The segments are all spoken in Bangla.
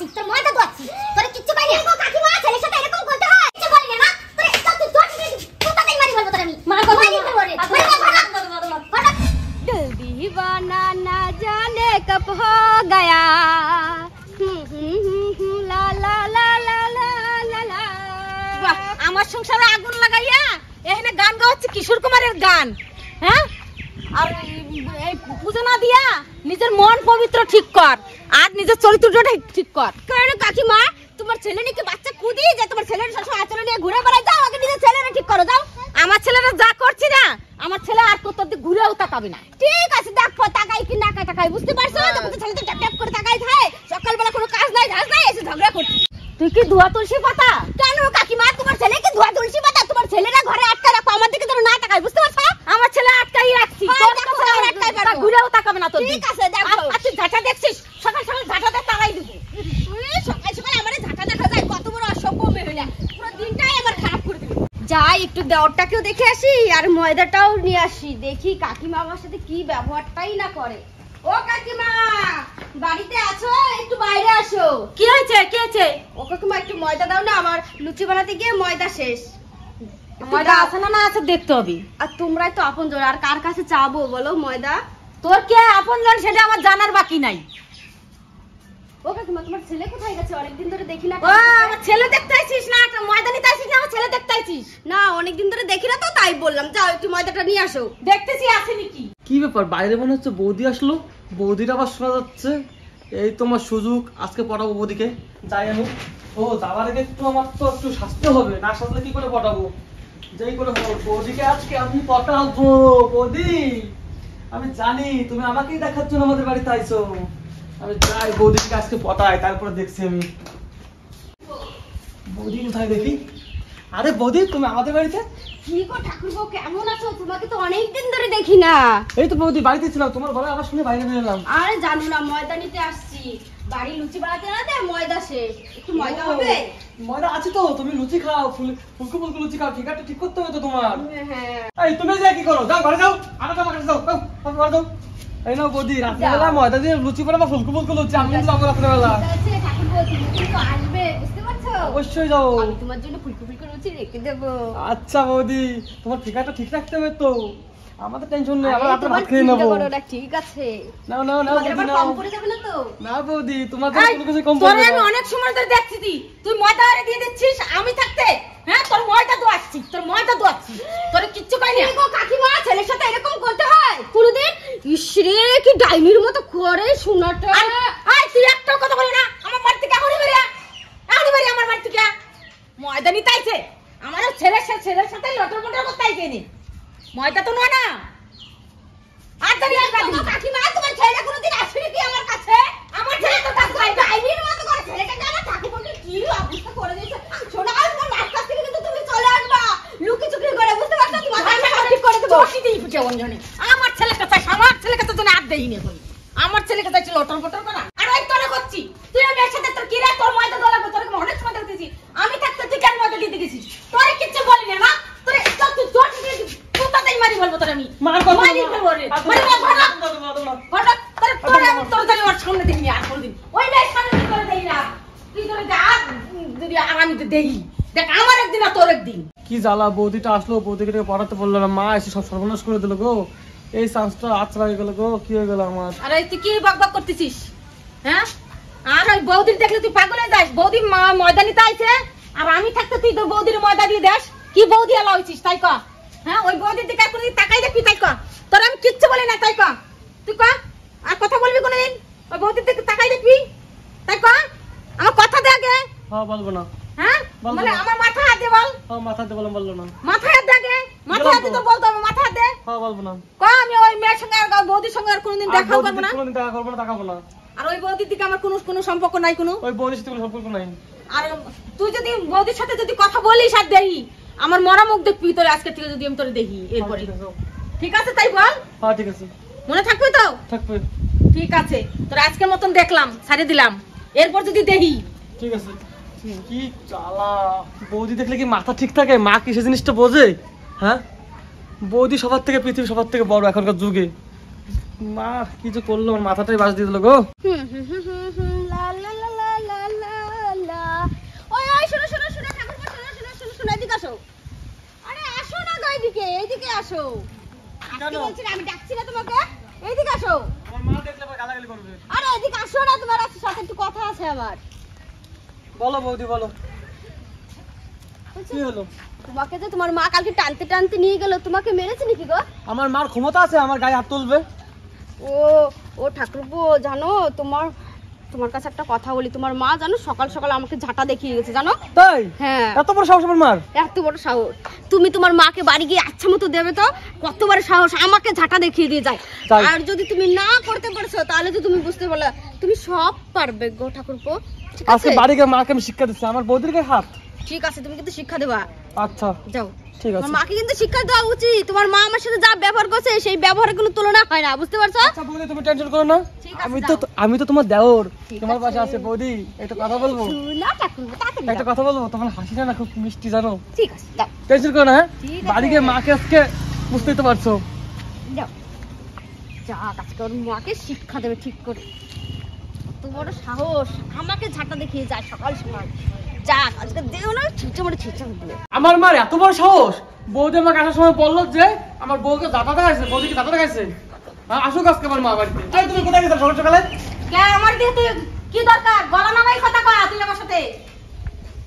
দোয়াচ্ছি, তোর ময়দা দোয়াচ্ছি, তোর কিচ্ছু পাই না। কাকিমা ছেলের সাথে এরকম করতে হয়? কিছু বলি না, তোর একটা তুই দোয়াচ্ছি, কোথায় মারি বলবো তোর আমি? মা গো মারি বলবো রে। दिल दीवाना ना जाने कब हो गया ला ला ला ला ला ला ला। আমার সংসারে আগুন লাগাইয়া এখানে গান গাওয়াচ্ছে কিশোর কুমারের গান। হ্যাঁ, আর এই পূজা না দিয়া নিজের মন পবিত্র ঠিক কর আর নিজের চরিত্রটা ঠিক কর। কারণ কাকিমা তোমার ছেলে নাকি বাচ্চা কুদি যে তোমার ছেলের সবসময় আচরণ নিয়ে ঘুরে বেড়ায়, যাও আগে নিজের ছেলেরা ঠিক করো যাও। আমার ছেলেরা যা করছি না, আমার ছেলে আর কোথাও দিকে ঘুরেও তাকাবে না। ঠিক আছে, দেখো তাকাই কি না তাকাই, বুঝতে পারছো? তোমাদের ছেলে তো ট্যাপ ট্যাপ করে তাকাই থাকে, সকালবেলা কোনো কাজ নাই ধাজ নাই, এসে ঝগড়া করছি। তুই কি ধোয়া তুলসী পাতা? কেন কাকিমা তোমার ছেলে কি ধোয়া তুলসী পাতা? তোমার ছেলেরা ঘরে আটকা রাখো, আমার দিকে যেন না তাকায়, বুঝতে পারছো? আমার ছেলে আটকাই রাখছি, ঘুরেও তাকাবে না। তো ঠিক আছে দেখো, তুই ঝাঁটা দেখছিস, সকাল সকাল ঝাঁটাতে তাকাই দিব। সকাল সকাল আমার ঝাঁটা দেখা যায়, কত বড় অসভ্য মেয়ে, পুরো দিনটাই আবার খারাপ করে দিবে। যাই একটু দেওয়ারটাকেও দেখে আসি আর ময়দাটাও নিয়ে আসি, দেখি কাকিমা আমার সাথে কি ব্যবহারটাই না করে। ও কাকিমা, বাড়িতে আছো? একটু বাইরে আসো। কি হয়েছে? কি হয়েছে? ও কাকিমা একটু ময়দা দাও না, আমার লুচি বানাতে গিয়ে ময়দা শেষ। ময়দা আছে না আছে দেখতে হবে। আর তোমরাই তো আপনজন, আর কার কাছে চাবো বলো ময়দা? তোর কে আপনজন সেটা আমার জানার বাকি নাই। ও কাকিমা তোমার ছেলে কোথায় গেছে? অনেকদিন ধরে দেখি না। ও আমার ছেলে দেখতে আইছিস না? ময়দা নিতে আইছিস না? আমার ছেলে দেখতে আইছিস না? অনেকদিন ধরে দেখি না তো, তাই বললাম যাও একটু ময়দাটা নিয়ে আসো। দেখতেছি আছে নাকি। কি ব্যাপার, বাইরে মনে হচ্ছে বৌদি আসলো, বৌদির আবার শোনা যাচ্ছে। এই তোমার সুযোগ, আজকে পটাবো বৌদিকে। যাই আমি। ও যাওয়ার আগে একটু আমার তো একটু সাজতে হবে, না সাজলে কি করে পটাবো? যেই করে হোক বৌদিকে আজকে আমি পটাবো। বৌদি, আমি জানি তুমি আমাকেই দেখার জন্য আমাদের বাড়িতে আইছো। আমি যাই বৌদিকে আজকে পটাই, তারপরে দেখছি আমি। বৌদি কোথায় দেখি? আরে বৌদি, তুমি আমাদের বাড়িতে? কি গো ঠাকুরপো, কেমন আছো? তোমাকে তো অনেকদিন ধরে দেখি না। এই তো বৌদি বাড়িতে ছিলাম, তোমার ঘরে আবার শুনে বাইরে বের এলাম। আরে জানো না, ময়দা নিতে আসছি। বাড়ি লুচি বানাতে না দে, ময়দা শেষ, একটু ময়দা হবে? ময়দা আছে তো, তুমি লুচি খাও, ফুলকো ফুলকো লুচি খাও, ঠিকাটা ঠিক করতে হবে তো তোমার। হ্যাঁ। এই তুমি যা কি করো, যাও ঘরে যাও, আটা মাখা যাও, ঘরে যাও। এই নাও বৌদি, রাত্রিবেলা ময়দা দিয়ে লুচি বানাবো, ফুলকো ফুলকো লুচি, আমি কিন্তু যাবো রাত্রিবেলা। ঠিক আছে ঠাকুরপো, তুমি কিন্তু আসবে, বুঝতে পারছো? অবশ্যই যাও, আমি তোমার জন্য ফুলকো ফুলকো লুচি রেখে দেবো। আচ্ছা বৌদি, তোমার ঠিকাটা ঠিক রাখতে হবে তো, আমাদের টেনশন নেই, আমরা রাতে ভাত খেয়ে নেবো। ঠিক আছে, নাও নাও নাও বৌদি নাও। কম করে যাবে না তো? না বৌদি, তোমার জন্য কোনো কিছু কম পড়বে না। আমি অনেক সময় ধরে দেখছি তুই ময়দা আরে দিয়ে দিচ্ছিস আমি থাকতে। হ্যাঁ, তোর ময়দা দোয়াচ্ছি, তোর ময়দা দোয়াচ্ছি, তোর কিচ্ছু পাই না। গো কাকিমা, ছেলের সাথে এরকম করতে হয় কোনদিন? ইসরে কি ডাইনির মতো করে শোনাটা। আয় তুই একটা কথা বলি না, আমার বাড়ি থেকে এখনই বেরিয়ে আমার বাড়ি থেকে। ময়দা নিতে আইছে, আমার ছেলের সাথে লটর পটর করতে আইছে নি, ময়দা তো নয় না। আর দাঁড়িয়ে আসবে কাকিমা, তোমার ছেলে কোনদিন আসবে কি আমার কাছে? আমার ছেলে তো ডাইনির মতো করে ছেলেটাকে আমার ঠাকুরকে কি অবস্থা করে দিয়েছে। শোনা, আর তোমার মার কাছ থেকে কিন্তু তুমি চলে আসবা লুকি চুকি করে, বুঝতে পারছো? তোমার ঠিক করে দেবো। কি দেই কেমন জানি আমার ছেলেকে চাই, আমার ছেলেকে তো জানি আর দেইনি এখন। আমার ছেলেকে চাইছিল লটর পটর করা, আর ওই তোরে করছি। তুই আমার সাথে তোর কি রে, তোর ময়দা দলা তোর অনেক সময় দেখতেছি আমি থাকতে তুই কেন ময়দা দিতে গেছিস? তোরে কিচ্ছু বলি না, তোরে তুই তোর কোথাতেই মারি বলবো তোর আমি। মার কথা মারি বলবো রে, মারি বলবো না। হঠাৎ তোর আমি তোর জানি ওর সামনে দেখিনি আর কোনদিন, ওই মেয়ের সামনে তুই করে দেই না। তুই তোরে যা, যদি আর আমি তো দেখি দেখ, আমার একদিন আর তোর একদিন। কি জ্বালা, বৌদিটা আসলো, বৌদিকে পড়াতে বললো না, মা এসে সব সর্বনাশ করে দিল গো। এই চান্সটা আছড়া হয়ে গেল গো, কি হয়ে গেল আমার। আরে তুই কি বকবক করতেছিস? হ্যাঁ, আর ওই বৌদির দেখলে তুই পাগল হয়ে যাস। বৌদি ময়দা নিতে আইছে, আর আমি থাকতে তুই তোর বৌদির ময়দা দিয়ে দেস। কি বৌদি আলা হইছিস তাই ক? হ্যাঁ, ওই বৌদির দিকে কোনদিন তাকাই দেখবি তাই ক? তোর আমি কিচ্ছু বলি না তাই ক? তুই ক, আর কথা বলবি কোনদিন? ওই বৌদির দিকে তাকাই দেখবি তাই ক? আমার কথা দে আগে। হ্যাঁ বলবো না। হ্যাঁ, মানে আমার মাথা হাত দে বল। হ্যাঁ মাথাতে বললো না। মাথা হাত দে আগে, মাথা হাত তো বলতো আমি মাথা হাত দে। হ্যাঁ বলবো না। ক, আমি ওই মেয়ের সঙ্গে আর বৌদির সঙ্গে আর কোনদিন দেখাও করব না। কোনদিন দেখা করবো না, দেখাবো না। আর ওই বৌদির দিকে আমার কোনো সম্পর্ক নাই কোনো। ওই বৌদির সাথে কোনো সম্পর্ক নাই। আর তুই যদি বৌদির সাথে যদি কথা বলিস আর দেখি, আমার মরা মুখ দেখবি তোর আজকে থেকে, যদি আমি তোরে দেখি এরপরে। ঠিক আছে তাই বল? হ্যাঁ ঠিক আছে। মনে থাকবে তো? থাকবে। ঠিক আছে, তোর আজকের মতন দেখলাম, ছাড়ে দিলাম, এরপর যদি দেখি। ঠিক আছে। কি জ্বালা, বৌদি দেখলে কি মাথা ঠিক থাকে? মা কি সে জিনিসটা বোঝে? হ্যাঁ, বৌদি সবার থেকে, পৃথিবী সবার থেকে বড় এখনকার যুগে। মা কি যে করলো, আমার মাথাটাই বাজ দিয়ে দিল গো। আসো। কেন? আসতে বলছি না, আমি ডাকছি না তোমাকে। এইদিকে আসো। আমার মা দেখলে আবার গালাগালি করবে। আরে এদিকে আসো না, তোমার সাথে একটু কথা আছে আমার। বলো বৌদি বলো, কি হলো? তোমাকে যে তোমার মা কালকে টানতে টানতে নিয়ে গেল, তোমাকে মেরেছে নাকি গো? আমার মার ক্ষমতা আছে আমার গায়ে হাত তুলবে? ও ঠাকুরপো, জানো তোমার কাছে একটা কথা বলি। তোমার মা জানো সকাল সকাল আমাকে ঝাঁটা দেখিয়ে গেছে, জানো? তাই? হ্যাঁ। এত বড় সাহস আমার মার? এত বড় সাহস! তুমি তোমার মাকে বাড়ি গিয়ে আচ্ছা মতো দেবে তো? কত বড় সাহস আমাকে ঝাঁটা দেখিয়ে দিয়ে যায়। তাই? আর যদি তুমি না করতে পারছো তাহলে তো তুমি বুঝতে পারলে তুমি সব পারবে গো ঠাকুরপো। ঠিক আজকে আছে? বাড়ি গিয়ে মাকে আমি শিক্ষা দিচ্ছি, আমার বৌদির গায়ে হাত। ঠিক আছে, তুমি কিন্তু শিক্ষা দেবা। আচ্ছা যাও। ঠিক আছে। তোমার মাকে কিন্তু শিক্ষা দেওয়া উচিত। তোমার মা আমার সাথে যা ব্যবহার করছে সেই ব্যবহারের কোনো তুলনা হয় না, বুঝতে পারছো? আচ্ছা বৌদি তুমি টেনশন করো না, ঠিক আছে, আমি তো তোমার দেওর, ঠিক তোমার আছে। পাশে আছে। বৌদি একটা কথা বলবো? না ঠাকুরপো, তাড়াতাড়ি একটা যাও। কথা বলবো? তোমার হাসিটা না খুব মিষ্টি, জানো? ঠিক আছে, যাও টেনশন করো না, হ্যাঁ? ঠিক আছে। বাড়ি গিয়ে মাকে আজকে বুঝতেই তো পারছো। যাও। যা আজকে ওর মাকে শিক্ষা দেবে ঠিক করে। কত বড় সাহস আমাকে ঝাঁটা দেখিয়ে যায় সকাল সকাল। যাক আজকে দেও না, ছিঁচে মরে ছিঁচে দিলে। আমার মার এত বড় সাহস! বৌদি আমাকে আসার সময় বললো যে আমার বউকে দাদা দেখাইছে, বৌদিকে দাদা দেখাইছে। আসুক আজকে আমার মা বাড়িতে। এই তুমি কোথায় গেছো সকাল সকালে? কে আমার দিয়ে তুই কি দরকার? গলা নামাই কথা কয় তুই আমার সাথে।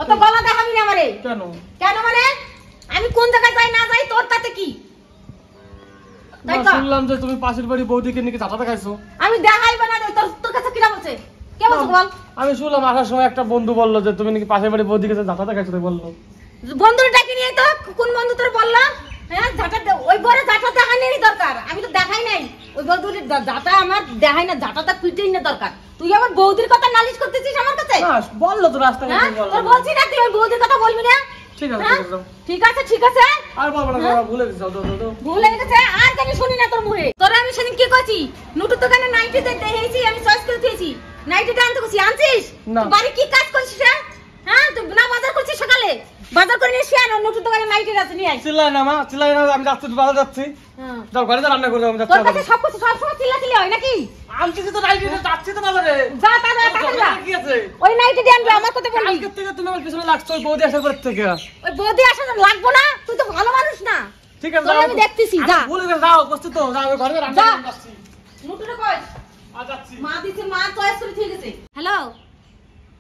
অত গলা দেখাবি না আমারে। কেন? কেন মানে? আমি কোন জায়গায় যাই না যাই তোর তাতে কি? তাই তো? শুনলাম যে তুমি পাশের বাড়ি বৌদিকে নিয়ে দাদা দেখাইছো। আমি দেখাই না তোর কাছে কিরা বলছে? কে বলছে বল? আমি শুনলাম আসার সময় একটা বন্ধু বললো যে তুমি নাকি পাশের বাড়ি বৌদিকে দাদা দেখাইছো, তাই বললো। বন্ধুর ডাকি নিয়ে তো কোন বন্ধু তোর বললাম? হ্যাঁ ওই বড় ঝাঁটা দেখানোরই দরকার। আমি তো দেখাই নাই ওই বন্ধুর ঝাঁটা, আমার দেখাই না, ঝাঁটাটা পিটেই না দরকার। তুই আমার বৌদির কথা নালিশ করতেছিস আমার কাছে? না বললো তো রাস্তায় হ্যাঁ বললো। তোর বলছি না তুই ওই বৌদির কথা বলবি না। ঠিক আছে হ্যাঁ? ঠিক আছে। ঠিক আছে ঠিক আছে, আর বলবো না বাবা, ভুলে গেছি। দাও। ভুলে গেছে আর জানি শুনি না তোর মুখে। তোরা আমি সেদিন কি করছি? নুটুর দোকানে নাইটি দেখেছি, আমি চয়েস করে দিয়েছি। নাইটিটা আনতে গেছি, আনছিস? না। তুই বাড়ি কি কাজ করছিস? হ্যাঁ তুই না বাজার করছিস সকালে? বাজার করে নিয়ে আর নুটুর দোকানে নাইটি আছে নিয়ে আয়। চিল্লাই না মা, চিল্লাই না, আমি যাচ্ছি বাজার যাচ্ছি। হ্যাঁ। যাও ঘরে যা, রান্না করবো, আমি তোর যাচ্ছি কাছে বাজারে। সব কিছু সবসময় চিল্লাচিল্লি হয় নাকি? আনছি তো নাইটি, যাচ্ছি তো বাজারে। যা তাড়াতাড়ি যা। কি আছে? ওই নাইটি দিয়ে আনবি, আমার কথা বলবি। আজকের থেকে তুমি আমার পিছনে লাগছো ওই বৌদি আসার পর থেকে। ওই বৌদি আসা লাগবো না, তুই তো ভালো মানুষ না। ঠিক আছে তোরে যাও। আমি দেখতেছি, যা। ভুলে গেছে, যাও উপস্থিত তো, যাও আমি ঘরে যা, রান্না যা। করতে আসছি। নুটুরে কই? আর যাচ্ছি। মা দিছে, মা চয়েস করে ঠিক আছে। হ্যালো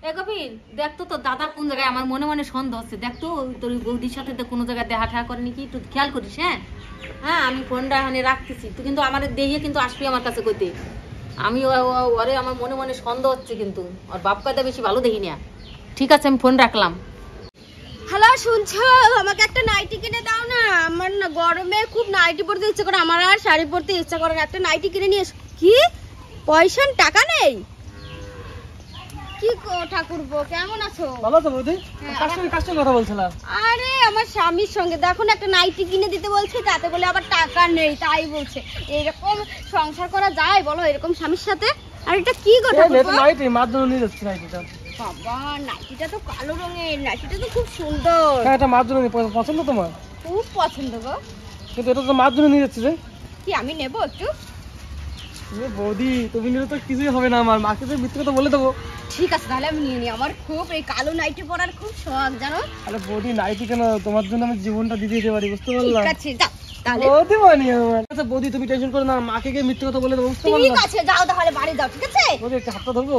এ কপিল, দেখ তো তোর দাদা কোন জায়গায়, আমার মনে মনে সন্দেহ হচ্ছে। দেখ তো তোর বৌদির সাথে তো কোনো জায়গায় দেখা ঠেয়া করেনি কি, একটু খেয়াল করিস। হ্যাঁ হ্যাঁ আমি ফোনটা এখানে রাখতেছি, তুই কিন্তু আমার দেখিয়ে কিন্তু আসবি আমার কাছে কইতে। আমি ওরে আমার মনে মনে সন্দেহ হচ্ছে, কিন্তু ওর বাপ কায়দা বেশি ভালো দেখি না। ঠিক আছে আমি ফোন রাখলাম। হ্যালো শুনছো, আমাকে একটা নাইটি কিনে দাও না। আমার না গরমে খুব নাইটি পরতে ইচ্ছা করে, আমার আর শাড়ি পরতে ইচ্ছা করে না। একটা নাইটি কিনে নিয়ে কি পয়সা টাকা নেই? কি ঠাকুরপো কেমন আছো? ভালো আছো বৌদি? কার সঙ্গে কথা বলছিলাম? আরে আমার স্বামীর সঙ্গে। দেখো না একটা নাইটি কিনে দিতে বলছে, তাতে বলে আবার টাকা নেই, তাই বলছে। এরকম সংসার করা যায় বলো এরকম স্বামীর সাথে? আর এটা কি গো ঠাকুরপো? নাইটি মাধ্যমে নিয়ে যাচ্ছি নাইটিটা। বাবা নাইটিটা তো কালো রঙের, নাইটিটা তো খুব সুন্দর। হ্যাঁ এটা মাধ্যমে পছন্দ তোমার? খুব পছন্দ গো। কিন্তু এটা তো মাধ্যমে নিয়ে যাচ্ছি রে। কি আমি নেবো একটু? বৌদি তুমি নিলে তো কিছুই হবে না, আমার মাকে তো মিথ্যে কথা বলে দেবো। ঠিক আছে তাহলে আমি নিয়ে নিই। আমার খুব এই কালো নাইটি পরার খুব শখ, জানো? আরে বৌদি নাইটি কেন, তোমার জন্য আমি জীবনটা দিয়ে দিতে পারি, বুঝতে পারলাম? ঠিক আছে যাও তাহলে। বৌদি মানি আমার। আচ্ছা বৌদি তুমি টেনশন করো না, মাকে গিয়ে মিথ্যে কথা বলে দেবো, বুঝতে ঠিক পারলাম? আছে যাও তাহলে বাড়ি যাও, ঠিক আছে? বৌদি একটা হাতটা ধরবো?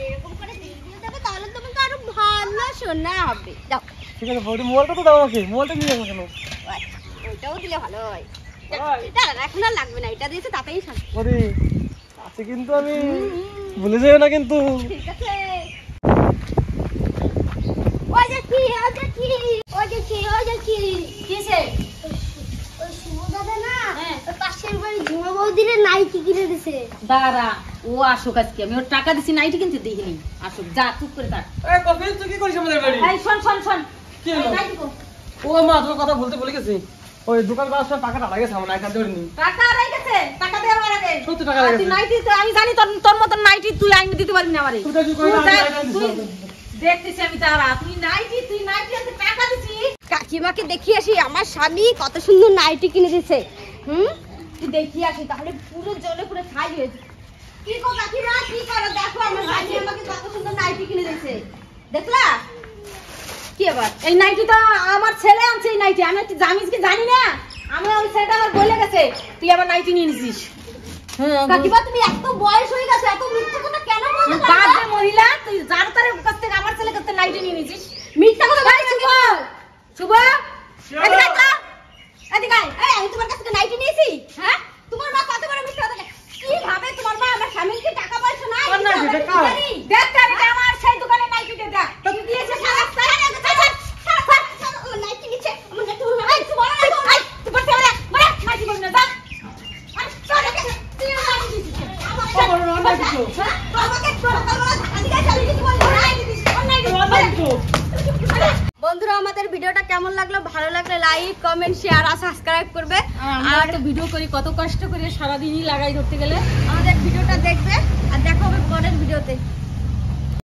এরকম করে দিয়ে দেবে তাহলে তোমাকে আরো ভালো শোনা হবে। যাও ঠিক আছে বৌদি, মোবাইলটা তো দাও আমাকে, মোবাইলটা নিয়ে যাবো কেন? ওইটাও দিলে ভালো হয়। ভাই। দাঁড়ান এখন আর লাগবে না, এটা দিয়েছে তাতেই শান্তি। বৌদি আছে কিন্তু, আমি ভুলে যাই না কিন্তু। ঠিক আছে। ওই দেখি ওই দেখি ওই দেখি ওই দেখি কিসে? ওই শুভ দাদা না, হ্যাঁ। ওই পাশের বাড়ি ঝুমা বৌদির নাইটি কিনে দিছে। দাঁড়া ও আসুক আজকে, আমি ওর টাকা দিছি নাইটি কিনতে দেখিনি। আসুক, যা চুপ করে থাক। এই কফি তুই কি করিস আমাদের বাড়ি? এই শোন শোন শোন, কি হলো? এই নাইটি কো। ও মা তোমার কথা বলতে ভুলে গেছি, ওই দোকান করার সময় টাকাটা লাগেছে আমার, নাইটি ধরিনি। টাকা রেখেছে, টাকা দেওয়ার আগে। সত্যি টাকা আর লেগেছে। তুই নাইটি তো আমি জানি, তোর মতন নাইটি তুই আইনে দিতে পারবি না আমারে। তুই দেখি কই না, আমি নাইটি আনতে তুই যাবো। দেখতেছি আমি তারা, তুই নাইটি আনতে টাকা দিছিস। কাকিমাকে দেখি আসি, আমার স্বামী কত সুন্দর নাইটি কিনে দিছে। তুই দেখি আসি তাহলে পুরো জ্বলে পুরো ছাই হয়েছে। কি গো কাকিমা, কি করো? দেখো আমার স্বামী আমাকে কত সুন্দর নাইটি কিনে দিছে, দেখলা? কি আবার এই নাইটিটা আমার ছেলে আনছে। এই নাইটি আমি একটু জানিস কি জানি না, আমি ওই ছেলেটা আমার বলে গেছে তুই আমার নাইটি নিয়ে নিছিস। কাকিমা তুমি এত বয়স হয়ে গেছে, এত মিথ্যা কথা কেন বলছো? বাদ দে মহিলা, তুই যার তার কাছ থেকে আমার ছেলের কাছ থেকে নাইটি নিয়ে নিছিস। মিথ্যা কথা বলছো শুভ, শুভ এদিকে আয় তো। এদিকে আয়। এই আমি তোমার কাছ থেকে নাইটি নিয়েছি? হ্যাঁ? তোমার মা কত বড় মিথ্যা কথা বলে। কি ভাবে তোমার মা আমার স্বামীর কি টাকা পয়সা নাই? কার নাইটি? আমি দেখাও। জানি। দেখ তারিখে আমার সেই দোকানে নাইটিটা দেখ তোকে দিয়েছে। আমার নাইটি নিচ্ছে। আমার নাইটি বলবে না। এই তুই বলো না তো। এই তুই বলতে বলে। বলে নাইটি বলবি না যা। আরে চল এখানে। তুই আমার নাইটি দিছিস। ও বড় রান্না কিছু হ্যাঁ? আমাকে সকালবেলা এদিকে আয়, চালিয়ে দিতে বললি। নাইটি দিছিস। আমার নাইটি রান্না কিছু বন্ধুরা আমাদের ভিডিওটা কেমন লাগলো, ভালো লাগলে লাইক কমেন্ট শেয়ার আর সাবস্ক্রাইব করবে। আর তো ভিডিও করি কত কষ্ট করে সারাদিনই লাগাই ধরতে গেলে। আমাদের ভিডিওটা দেখবে আর দেখা হবে পরের ভিডিওতে।